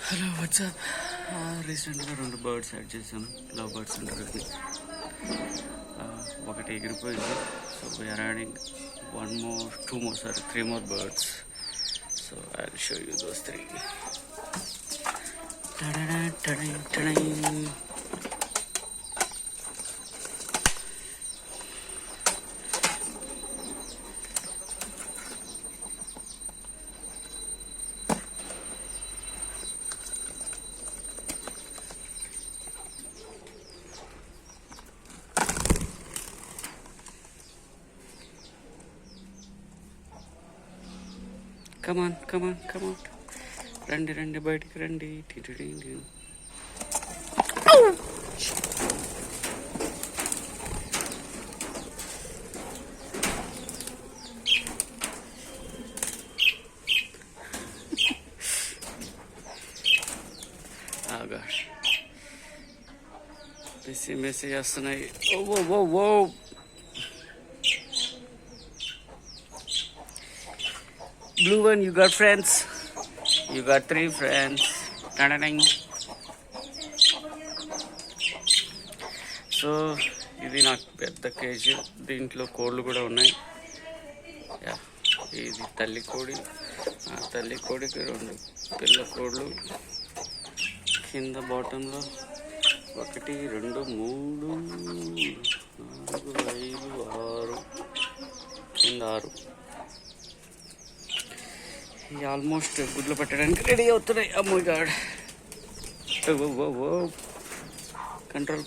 Hello WhatsApp. రీసెంట్గా 2 birds add చేశాను. Love birds అంటారు అది. ఒకటి ఎగిరిపోయింది. So we are adding 3 more birds. So I'll show you those 3. Ta-da-da, ta-da, ta-da. Come on. రండి బయటికి రండి. మెసేజ్ చేస్తున్నాయి. ఓ Blue one, you got friends? You got 3 friends. Ta-da-ding. So ఇది నాకు పెద్ద కేజీ. దీంట్లో కోళ్ళు కూడా ఉన్నాయి. ఇది తల్లి కోడి. ఆ తల్లి కోడికి 2 పిల్ల కోళ్ళు. కింద బాటంలో 1 2 3 4 5 6 కింద 6. ఆల్మోస్ట్ గుడ్లు పెట్టడానికి రెడీ అవుతున్నాయి. అమ్మో గాడ్. కంట్రోల్